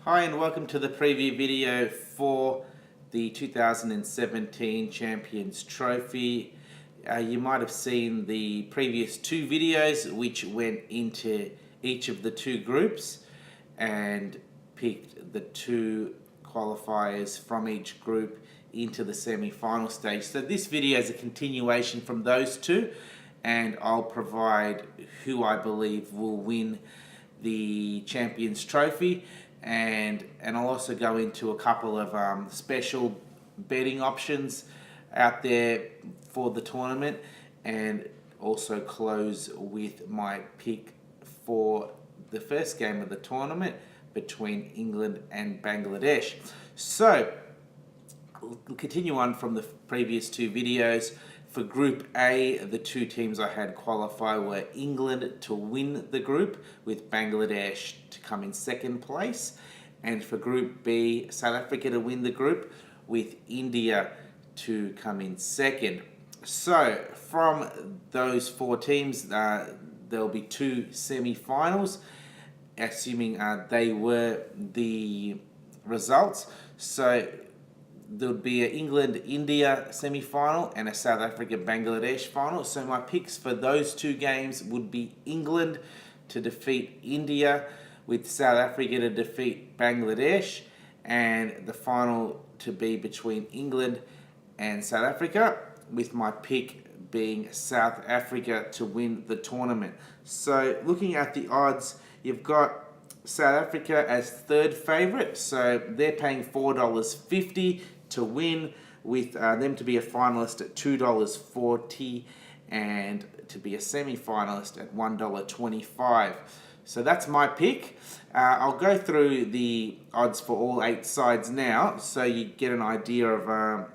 Hi and welcome to the preview video for the 2017 Champions Trophy. You might have seen the previous two videos which went into each of the two groups and picked the two qualifiers from each group into the semi-final stage. So this video is a continuation from those two, and I'll provide who I believe will win the Champions Trophy, and I'll also go into a couple of special betting options out there for the tournament, and also close with my pick for the first game of the tournament between England and Bangladesh. So we'll continue on from the previous two videos. For Group A, the two teams I had qualify were England to win the group, with Bangladesh to come in second place. And for Group B, South Africa to win the group, with India to come in second. So from those four teams, there'll be two semi-finals, assuming they were the results. So there would be an England-India semi-final and a South Africa-Bangladesh final. So my picks for those two games would be England to defeat India, with South Africa to defeat Bangladesh, and the final to be between England and South Africa, with my pick being South Africa to win the tournament. So looking at the odds, you've got South Africa as third favourite, so they're paying $4.50 to win, with them to be a finalist at $2.40 and to be a semi-finalist at $1.25. So that's my pick. I'll go through the odds for all 8 sides now, so you get an idea of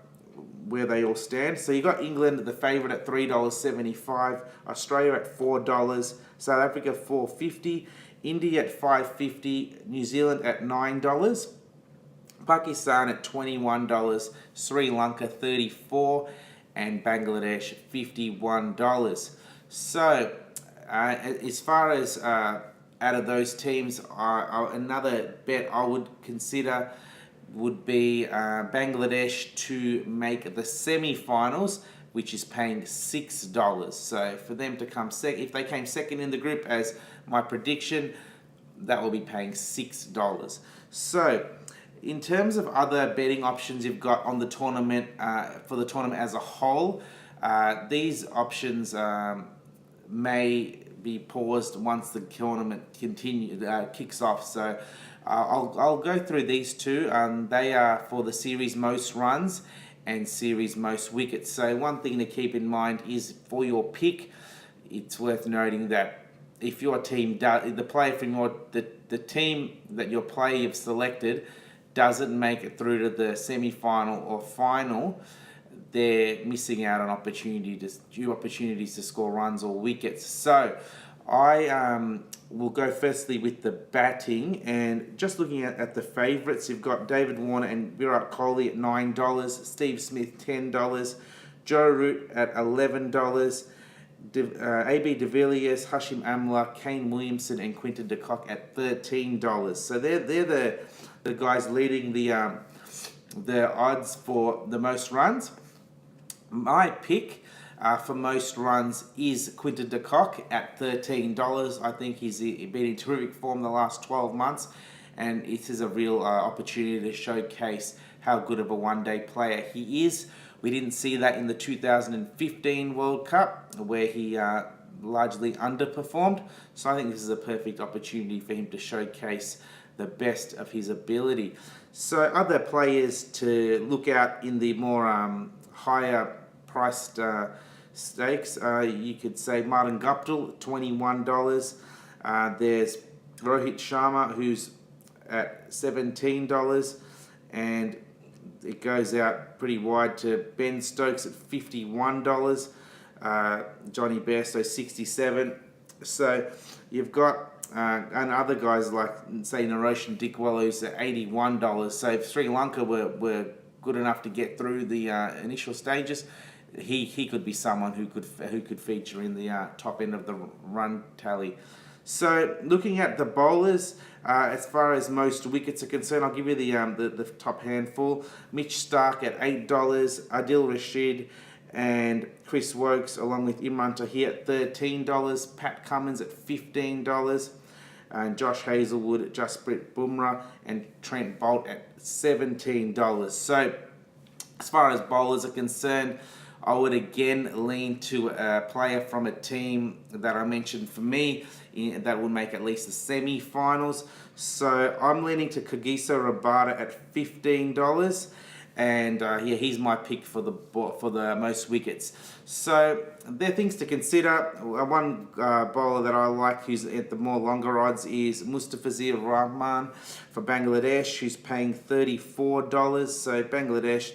where they all stand. So you got England, the favourite, at $3.75, Australia at $4, South Africa $4.50, India at $5.50, New Zealand at $9, Pakistan at $21, Sri Lanka $34, and Bangladesh $51. So as far as out of those teams, another bet I would consider would be Bangladesh to make the semi-finals, which is paying $6. So for them to come second, if they came second in the group as my prediction, that will be paying $6. So in terms of other betting options you've got on the tournament, for the tournament as a whole, these options may be paused once the tournament kicks off. So I'll go through these two. They are for the series most runs and series most wickets. So one thing to keep in mind is, for your pick, it's worth noting that if your team the player from the team that your player you've selected doesn't make it through to the semi-final or final, they're missing out on opportunities to score runs or wickets. So I will go firstly with the batting, and just looking at the favourites, you've got David Warner and Virat Kohli at $9, Steve Smith $10, Joe Root at $11, AB de Villiers, Hashim Amla, Kane Williamson, and Quinton de Kock at $13. So they're the guys leading the odds for the most runs. My pick for most runs is Quinton de Kock at $13. I think he's been in terrific form the last 12 months, and it is a real opportunity to showcase how good of a one-day player he is. We didn't see that in the 2015 World Cup, where he largely underperformed. So I think this is a perfect opportunity for him to showcase the best of his ability. So other players to look out in the more higher priced stakes, you could say Martin Guptill, $21. There's Rohit Sharma, who's at $17, and it goes out pretty wide to Ben Stokes at $51, Johnny Bairstow $67. So you've got and other guys like, say, Naroshan Dickwella, who's at $81. So if Sri Lanka were good enough to get through the initial stages, he could be someone who could feature in the top end of the run tally. So looking at the bowlers, as far as most wickets are concerned, I'll give you the top handful. Mitch Starc at $8, Adil Rashid and Chris Wokes along with Imran Tahir at $13, Pat Cummins at $15, and Josh Hazlewood, Jasprit Bumrah and Trent Boult at $17. So as far as bowlers are concerned, I would again lean to a player from a team that I mentioned for me that would make at least the semi-finals. So I'm leaning to Kagiso Rabada at $15, and he's my pick for the most wickets. So there are things to consider. One bowler that I like who's at the more longer odds is Mustafizur Rahman for Bangladesh, who's paying $34. So Bangladesh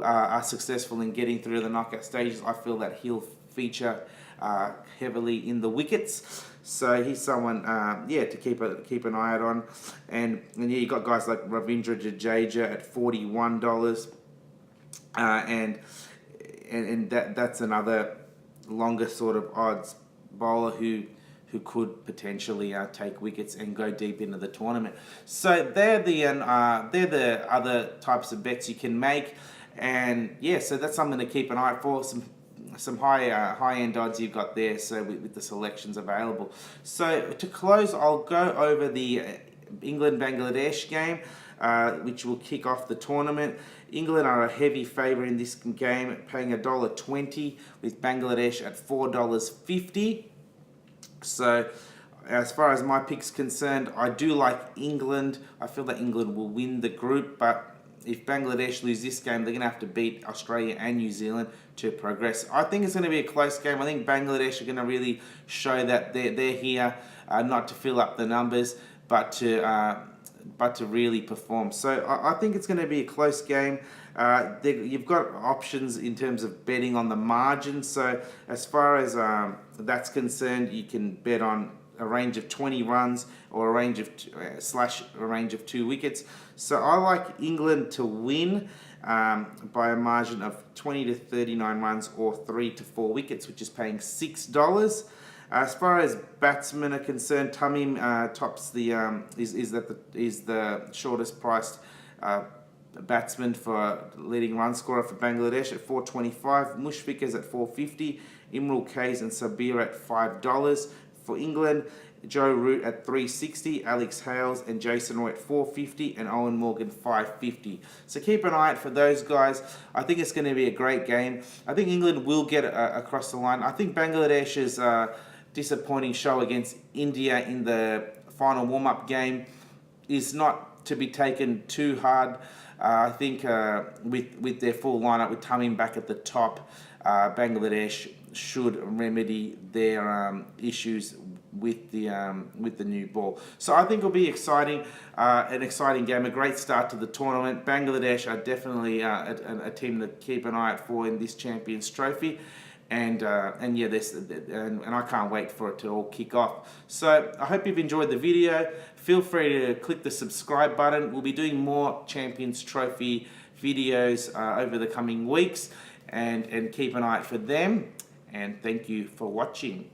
are successful in getting through the knockout stages. I feel that he'll feature heavily in the wickets. So he's someone, to keep an eye out on. And you got guys like Ravindra Jadeja at $41, and that's another longer sort of odds bowler who could potentially take wickets and go deep into the tournament. So they're the other types of bets you can make. And so that's something to keep an eye out for. Some high-end odds you've got there, so with the selections available. So to close, I'll go over the England-Bangladesh game, which will kick off the tournament. England are a heavy favourite in this game, paying $1.20, with Bangladesh at $4.50. So as far as my pick's concerned, I do like England. I feel that England will win the group, but if Bangladesh lose this game, they're going to have to beat Australia and New Zealand to progress. I think it's going to be a close game. I think Bangladesh are going to really show that they're here not to fill up the numbers, but to really perform. So I think it's going to be a close game. You've got options in terms of betting on the margin. So as far as that's concerned, you can bet on a range of 20 runs or a range of a range of 2 wickets. So I like England to win by a margin of 20 to 39 runs or 3 to 4 wickets, which is paying $6. As far as batsmen are concerned, Tamim tops the is the shortest priced batsman for leading run scorer for Bangladesh at $4.25. Mushfiq is at $4.50. Imrul Kais and Sabir at $5. For England, Joe Root at $3.60, Alex Hales and Jason Roy at $4.50, and Owen Morgan $5.50. So keep an eye out for those guys. I think it's going to be a great game. I think England will get across the line. I think Bangladesh's disappointing show against India in the final warm-up game is not to be taken too hard. I think with their full lineup, with Tamim back at the top, Bangladesh should remedy their issues with the new ball. So I think it'll be exciting, an exciting game, a great start to the tournament. Bangladesh are definitely a team to keep an eye out for in this Champions Trophy. And I can't wait for it to all kick off. So I hope you've enjoyed the video. Feel free to click the subscribe button. We'll be doing more Champions Trophy videos over the coming weeks, and keep an eye out for them. And thank you for watching.